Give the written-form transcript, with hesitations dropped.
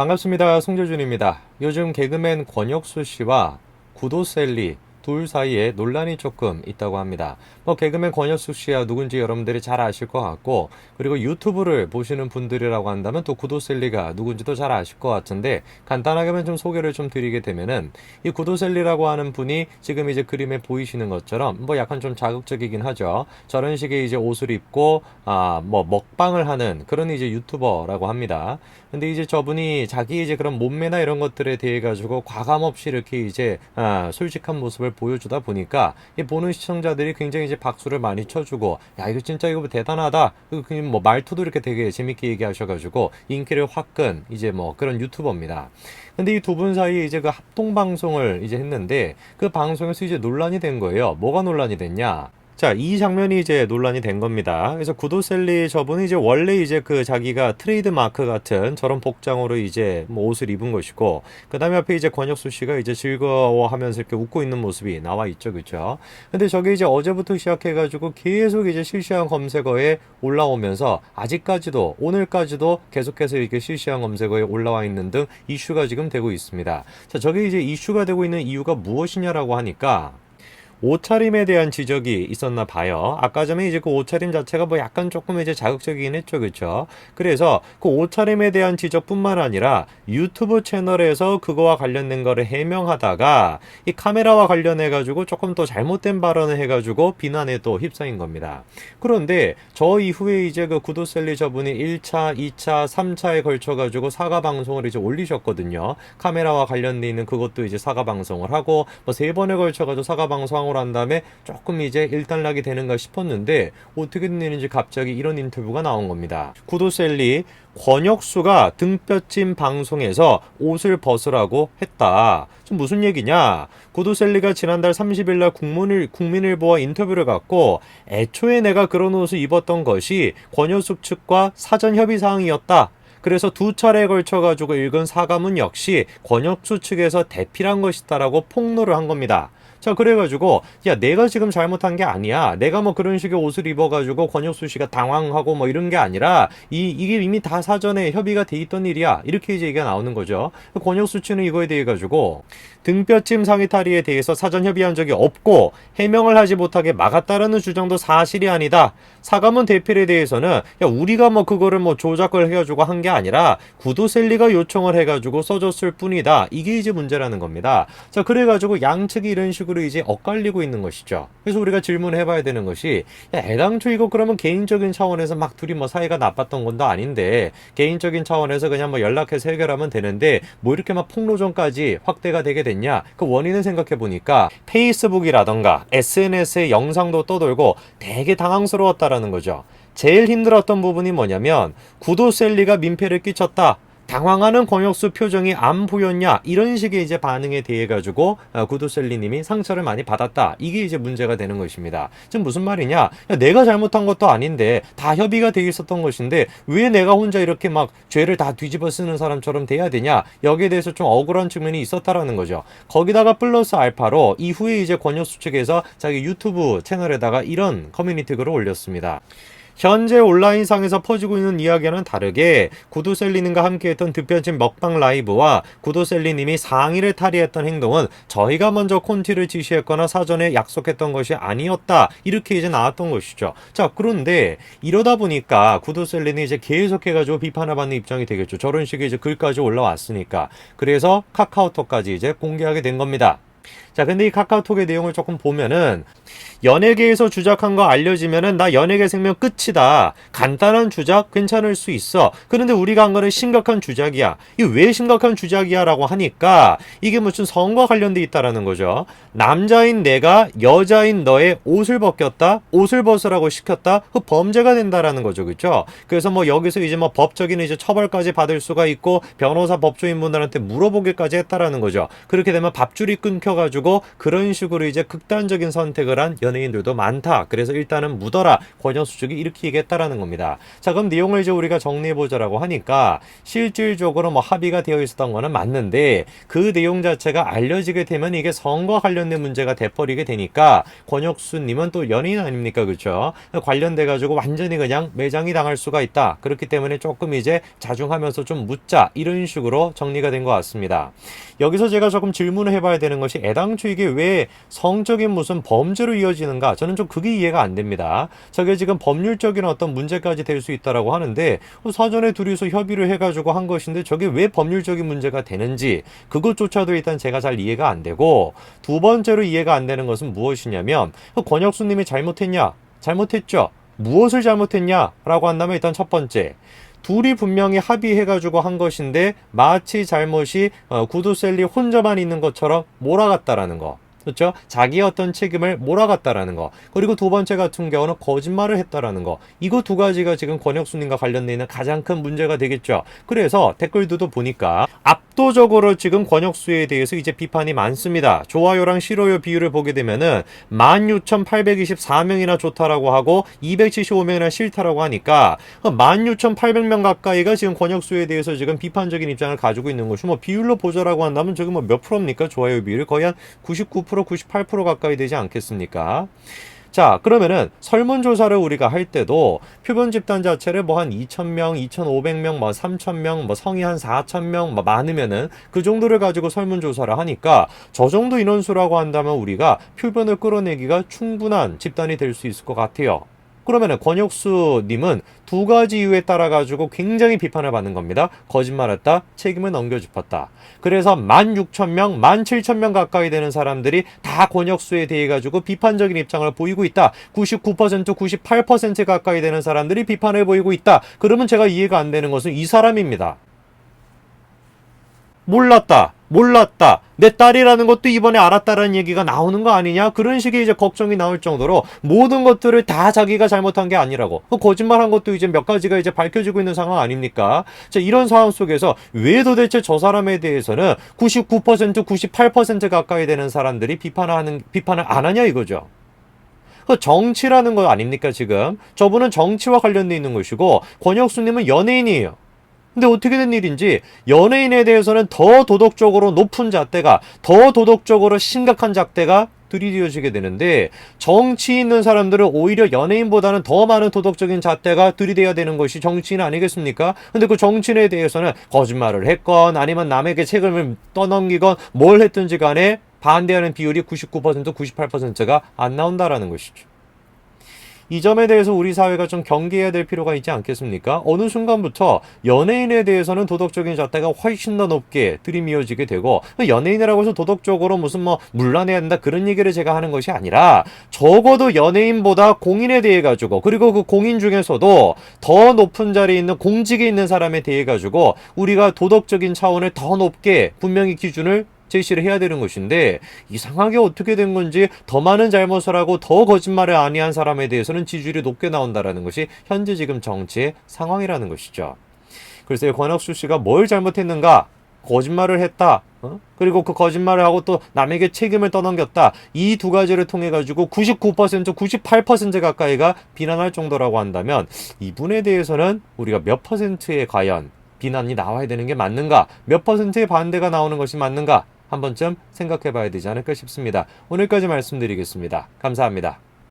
반갑습니다. 송재준입니다. 요즘 개그맨 권혁수 씨와 구도셀리 둘 사이에 논란이 조금 있다고 합니다. 개그맨 권혁수 씨야 누군지 여러분들이 잘 아실 것 같고, 그리고 유튜브를 보시는 분들이라고 한다면 또 구도셀리가 누군지도 잘 아실 것 같은데, 간단하게만 좀 소개를 좀 드리게 되면은, 이 구도셀리라고 하는 분이 지금 이제 그림에 보이시는 것처럼 약간 좀 자극적이긴 하죠. 저런 식의 이제 옷을 입고 먹방을 하는 그런 이제 유튜버라고 합니다. 근데 이제 저분이 자기 이제 그런 몸매나 이런 것들에 대해 가지고 과감 없이 이렇게 이제 솔직한 모습을 보여주다 보니까 이 보는 시청자들이 굉장히 이제 박수를 많이 쳐주고, 야 이거 진짜 이거 대단하다, 그리고 말투도 이렇게 되게 재밌게 얘기하셔가지고 인기를 확 끈 이제 그런 유튜버입니다. 근데 이 두 분 사이에 이제 그 합동 방송을 이제 했는데, 그 방송에서 이제 논란이 된 거예요. 뭐가 논란이 됐냐? 자, 이 장면이 이제 논란이 된 겁니다. 그래서 구도셀리 저분이 이제 원래 이제 그 자기가 트레이드 마크 같은 저런 복장으로 이제 옷을 입은 것이고, 그 다음에 앞에 이제 권혁수 씨가 이제 즐거워하면서 이렇게 웃고 있는 모습이 나와 있죠, 그쵸? 근데 저게 이제 어제부터 시작해가지고 계속 이제 실시간 검색어에 올라오면서 아직까지도, 오늘까지도 계속해서 이렇게 실시간 검색어에 올라와 있는 등 이슈가 지금 되고 있습니다. 자, 저게 이제 이슈가 되고 있는 이유가 무엇이냐라고 하니까, 옷차림에 대한 지적이 있었나 봐요. 아까 전에 이제 그 옷차림 자체가 약간 조금 이제 자극적이긴 했죠, 그쵸? 그래서 그 옷차림에 대한 지적뿐만 아니라 유튜브 채널에서 그거와 관련된 거를 해명하다가 이 카메라와 관련해가지고 조금 더 잘못된 발언을 해가지고 비난에 또 휩싸인 겁니다. 그런데 저 이후에 이제 그 구도셀리 저분이 1차, 2차, 3차에 걸쳐가지고 사과 방송을 이제 올리셨거든요. 카메라와 관련돼 있는 그것도 이제 사과 방송을 하고, 3번에 걸쳐가지고 사과 방송을 한 다음에 조금 이제 일단락이 되는가 싶었는데, 어떻게 된 일인지 갑자기 이런 인터뷰가 나온 겁니다. 구도셀리 권혁수가 등뼈찜 방송에서 옷을 벗으라고 했다. 좀 무슨 얘기냐? 구도셀리가 지난달 30일 날 국민일보와 인터뷰를 갖고, 애초에 내가 그런 옷을 입었던 것이 권혁수 측과 사전 협의 사항이었다. 그래서 두 차례에 걸쳐가지고 읽은 사과문 역시 권혁수 측에서 대필한 것이다라고 폭로를 한 겁니다. 자, 그래가지고 야 내가 지금 잘못한 게 아니야, 내가 그런 식의 옷을 입어가지고 권혁수 씨가 당황하고 이런 게 아니라 이게 이미 다 사전에 협의가 돼 있던 일이야, 이렇게 이제 얘기가 나오는 거죠. 권혁수 씨는 이거에 대해 가지고 등뼈찜 상의탈의에 대해서 사전 협의한 적이 없고 해명을 하지 못하게 막았다라는 주장도 사실이 아니다. 사과문 대필에 대해서는 야 우리가 그거를 조작을 해가지고 한 게 아니라 구도셀리가 요청을 해가지고 써줬을 뿐이다, 이게 이제 문제라는 겁니다. 자, 그래가지고 양측이 이런 식으로 이제 엇갈리고 있는 것이죠. 그래서 우리가 질문해봐야 되는 것이, 야 애당초 이거 그러면 개인적인 차원에서 둘이 사이가 나빴던 건도 아닌데 개인적인 차원에서 그냥 연락해서 해결하면 되는데 이렇게 폭로전까지 확대가 되게 됐냐? 그 원인을 생각해보니까 페이스북이라던가 SNS에 영상도 떠돌고 되게 당황스러웠다라는 거죠. 제일 힘들었던 부분이 뭐냐면 구도셀리가 민폐를 끼쳤다, 당황하는 권혁수 표정이 안 보였냐, 이런 식의 이제 반응에 대해 가지고 구도셀리님이 상처를 많이 받았다, 이게 이제 문제가 되는 것입니다. 지금 무슨 말이냐? 야, 내가 잘못한 것도 아닌데 다 협의가 돼 있었던 것인데 왜 내가 혼자 이렇게 죄를 다 뒤집어 쓰는 사람처럼 돼야 되냐? 여기에 대해서 좀 억울한 측면이 있었다라는 거죠. 거기다가 플러스 알파로 이후에 이제 권혁수 측에서 자기 유튜브 채널에다가 이런 커뮤니티 글을 올렸습니다. 현재 온라인상에서 퍼지고 있는 이야기와는 다르게 구도셀리님과 함께했던 등뼈찜 먹방 라이브와 구도셀리님이 상의를 탈의했던 행동은 저희가 먼저 콘티를 지시했거나 사전에 약속했던 것이 아니었다, 이렇게 이제 나왔던 것이죠. 자, 그런데 이러다 보니까 구도셀리는 이제 계속해가지고 비판을 받는 입장이 되겠죠. 저런 식의 이제 글까지 올라왔으니까. 그래서 카카오톡까지 이제 공개하게 된 겁니다. 자, 근데 이 카카오톡의 내용을 조금 보면은, 연예계에서 주작한 거 알려지면은 나 연예계 생명 끝이다. 간단한 주작 괜찮을 수 있어. 그런데 우리가 한 거는 심각한 주작이야. 이게 왜 심각한 주작이야? 라고 하니까 이게 무슨 성과 관련돼 있다라는 거죠. 남자인 내가 여자인 너의 옷을 벗겼다, 옷을 벗으라고 시켰다, 그 범죄가 된다라는 거죠, 그렇죠? 그래서 여기서 이제 법적인 이제 처벌까지 받을 수가 있고 변호사 법조인분들한테 물어보기까지 했다라는 거죠. 그렇게 되면 밥줄이 끊겨 시켜가지고 그런 식으로 이제 극단적인 선택을 한 연예인들도 많다. 그래서 일단은 묻어라. 권혁수 측이 이렇게 얘기했다라는 겁니다. 자, 그럼 내용을 이제 우리가 정리해보자라고 하니까 실질적으로 뭐 합의가 되어 있었던 거는 맞는데 그 내용 자체가 알려지게 되면 이게 성과 관련된 문제가 돼버리게 되니까 권혁수님은 또 연예인 아닙니까? 그렇죠? 관련돼가지고 완전히 그냥 매장이 당할 수가 있다. 그렇기 때문에 조금 이제 자중하면서 좀 묻자. 이런 식으로 정리가 된 것 같습니다. 여기서 제가 조금 질문을 해봐야 되는 것이 애당초 이게 왜 성적인 무슨 범죄로 이어지는가? 저는 좀 그게 이해가 안 됩니다. 저게 지금 법률적인 어떤 문제까지 될 수 있다라고 하는데 사전에 둘이서 협의를 해가지고 한 것인데 저게 왜 법률적인 문제가 되는지 그것조차도 일단 제가 잘 이해가 안 되고 두 번째로 이해가 안 되는 것은 무엇이냐면 권혁수님이 잘못했냐? 잘못했죠. 무엇을 잘못했냐? 라고 한다면 일단 첫 번째 둘이 분명히 합의해가지고 한 것인데 마치 잘못이 구두셀리 혼자만 있는 것처럼 몰아갔다라는 거. 그렇죠? 자기의 어떤 책임을 몰아갔다라는 거. 그리고 두 번째 같은 경우는 거짓말을 했다라는 거. 이거 두 가지가 지금 권혁수님과 관련돼 있는 가장 큰 문제가 되겠죠. 그래서 댓글들도 보니까 압도적으로 지금 권혁수에 대해서 이제 비판이 많습니다. 좋아요랑 싫어요 비율을 보게 되면은 16,824명이나 좋다라고 하고 275명이나 싫다라고 하니까 16,800명 가까이가 지금 권혁수에 대해서 지금 비판적인 입장을 가지고 있는 것이 뭐 비율로 보자라고 한다면 저게 뭐 몇 프로입니까? 좋아요 비율이 거의 한 99%, 98% 가까이 되지 않겠습니까? 자, 그러면은 설문조사를 우리가 할 때도 표본 집단 자체를 뭐 한 2,000명, 2,500명, 뭐 3,000명, 뭐 성이 한 4,000명, 뭐 많으면은 그 정도를 가지고 설문조사를 하니까 저 정도 인원수라고 한다면 우리가 표본을 끌어내기가 충분한 집단이 될 수 있을 것 같아요. 그러면은 권혁수님은 두 가지 이유에 따라 가지고 굉장히 비판을 받는 겁니다. 거짓말했다, 책임을 넘겨짚었다. 그래서 16,000명, 17,000명 가까이 되는 사람들이 다 권혁수에 대해 가지고 비판적인 입장을 보이고 있다. 99%, 98% 가까이 되는 사람들이 비판을 보이고 있다. 그러면 제가 이해가 안 되는 것은 이 사람입니다. 몰랐다. 내 딸이라는 것도 이번에 알았다라는 얘기가 나오는 거 아니냐? 그런 식의 이제 걱정이 나올 정도로 모든 것들을 다 자기가 잘못한 게 아니라고. 거짓말한 것도 이제 몇 가지가 이제 밝혀지고 있는 상황 아닙니까? 자, 이런 상황 속에서 왜 도대체 저 사람에 대해서는 99%, 98% 가까이 되는 사람들이 비판을 안 하냐 이거죠. 정치라는 거 아닙니까 지금? 저분은 정치와 관련돼 있는 것이고 권혁수님은 연예인이에요. 근데 어떻게 된 일인지 연예인에 대해서는 더 도덕적으로 높은 잣대가 더 도덕적으로 심각한 잣대가 들이대어지게 되는데 정치 있는 사람들은 오히려 연예인보다는 더 많은 도덕적인 잣대가 들이대야 되는 것이 정치인 아니겠습니까? 근데 그 정치인에 대해서는 거짓말을 했건 아니면 남에게 책임을 떠넘기건 뭘 했든지 간에 반대하는 비율이 99%, 98%가 안 나온다라는 것이죠. 이 점에 대해서 우리 사회가 좀 경계해야 될 필요가 있지 않겠습니까? 어느 순간부터 연예인에 대해서는 도덕적인 잣대가 훨씬 더 높게 들이미어지게 되고 연예인이라고 해서 도덕적으로 무슨 뭐 물러내야 된다 그런 얘기를 제가 하는 것이 아니라 적어도 연예인보다 공인에 대해 가지고 그리고 그 공인 중에서도 더 높은 자리에 있는 공직에 있는 사람에 대해 가지고 우리가 도덕적인 차원을 더 높게 분명히 기준을 제시를 해야 되는 것인데 이상하게 어떻게 된 건지 더 많은 잘못을 하고 더 거짓말을 아니한 사람에 대해서는 지지율이 높게 나온다라는 것이 현재 지금 정치의 상황이라는 것이죠. 글쎄요, 권혁수 씨가 뭘 잘못했는가? 거짓말을 했다. 그리고 그 거짓말을 하고 또 남에게 책임을 떠넘겼다. 이 두 가지를 통해 가지고 99%, 98% 가까이가 비난할 정도라고 한다면 이분에 대해서는 우리가 몇 %의 과연 비난이 나와야 되는 게 맞는가? 몇 %의 반대가 나오는 것이 맞는가? 한 번쯤 생각해 봐야 되지 않을까 싶습니다. 오늘까지 말씀드리겠습니다. 감사합니다.